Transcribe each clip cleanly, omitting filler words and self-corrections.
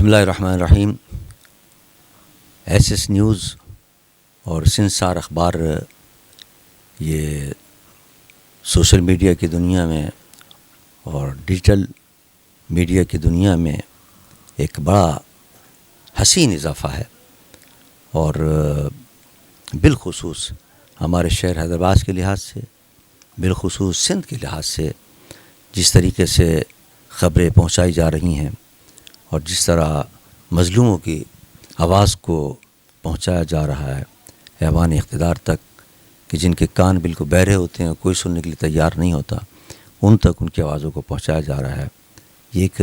اللہ الرحمن الرحیم. S S news اور سنسار اخبار یہ سوشل میڈیا کی دنیا میں اور ڈیجیٹل میڈیا کی دنیا میں ایک بڑا حسین اضافہ ہے، اور بالخصوص ہمارے شہر حیدرآباد کے لحاظ سے، بالخصوص سندھ کے لحاظ سے جس طریقے سے خبریں پہنچائی جا رہی ہیں اور جس طرح مظلوموں کی آواز کو پہنچایا جا رہا ہے ایوان اقتدار تک، کہ جن کے کان بالکل بہرے ہوتے ہیں، کوئی سننے کے لیے تیار نہیں ہوتا، ان تک ان کی آوازوں کو پہنچایا جا رہا ہے. یہ ایک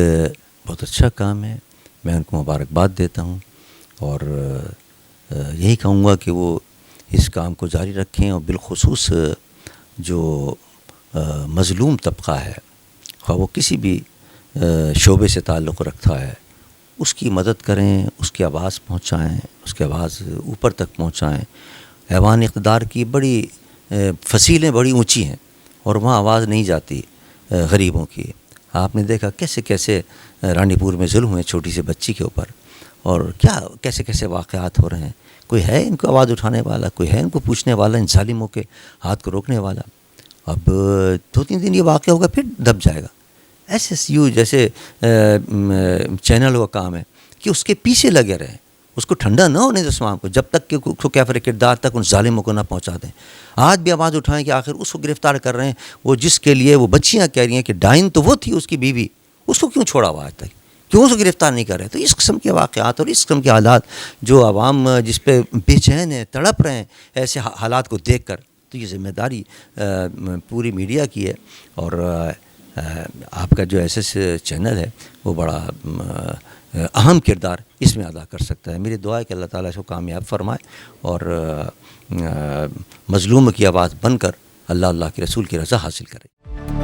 بہت اچھا کام ہے، میں ان کو مبارکباد دیتا ہوں، اور یہی کہوں گا کہ وہ اس کام کو جاری رکھیں، اور بالخصوص جو مظلوم طبقہ ہے، خواہ وہ کسی بھی شعبے سے تعلق رکھتا ہے، اس کی مدد کریں، اس کی آواز پہنچائیں، اس کی آواز اوپر تک پہنچائیں. ایوان اقتدار کی بڑی فصیلیں بڑی اونچی ہیں، اور وہاں آواز نہیں جاتی غریبوں کی. آپ نے دیکھا کیسے کیسے رانی پور میں ظلم ہوئے چھوٹی سی بچی کے اوپر، اور کیا کیسے کیسے واقعات ہو رہے ہیں. کوئی ہے ان کو آواز اٹھانے والا، کوئی ہے ان کو پوچھنے والا، ان ظالموں کے ہاتھ کو روکنے والا. اب 2-3 دن یہ واقعہ ہوگا، پھر دب جائے گا. ایس ایس یو جیسے چینل کا کام ہے کہ اس کے پیچھے لگے رہیں، اس کو ٹھنڈا نہ ہونے دیں اسلام کو، جب تک کہ اس کو کیفر کردار تک ان ظالموں کو نہ پہنچا دیں. آج بھی آواز اٹھائیں کہ آخر اس کو گرفتار کر رہے ہیں، وہ جس کے لیے وہ بچیاں کہہ رہی ہیں کہ ڈائن تو وہ تھی اس کی بیوی، اس کو کیوں چھوڑا ہوا آج تک، کیوں اس کو گرفتار نہیں کر رہے. تو اس قسم کے واقعات اور اس قسم کے حالات جو عوام جس پہ بے چین ہیں، تڑپ رہے ہیں ایسے حالات کو دیکھ کر، تو یہ ذمہ داری پوری میڈیا کی ہے. اور آپ کا جو ایس ایس چینل ہے وہ بڑا اہم کردار اس میں ادا کر سکتا ہے. میری دعا ہے کہ اللہ تعالیٰ اس کو کامیاب فرمائے، اور مظلوم کی آواز بن کر اللہ کے رسول کی رضا حاصل کرے.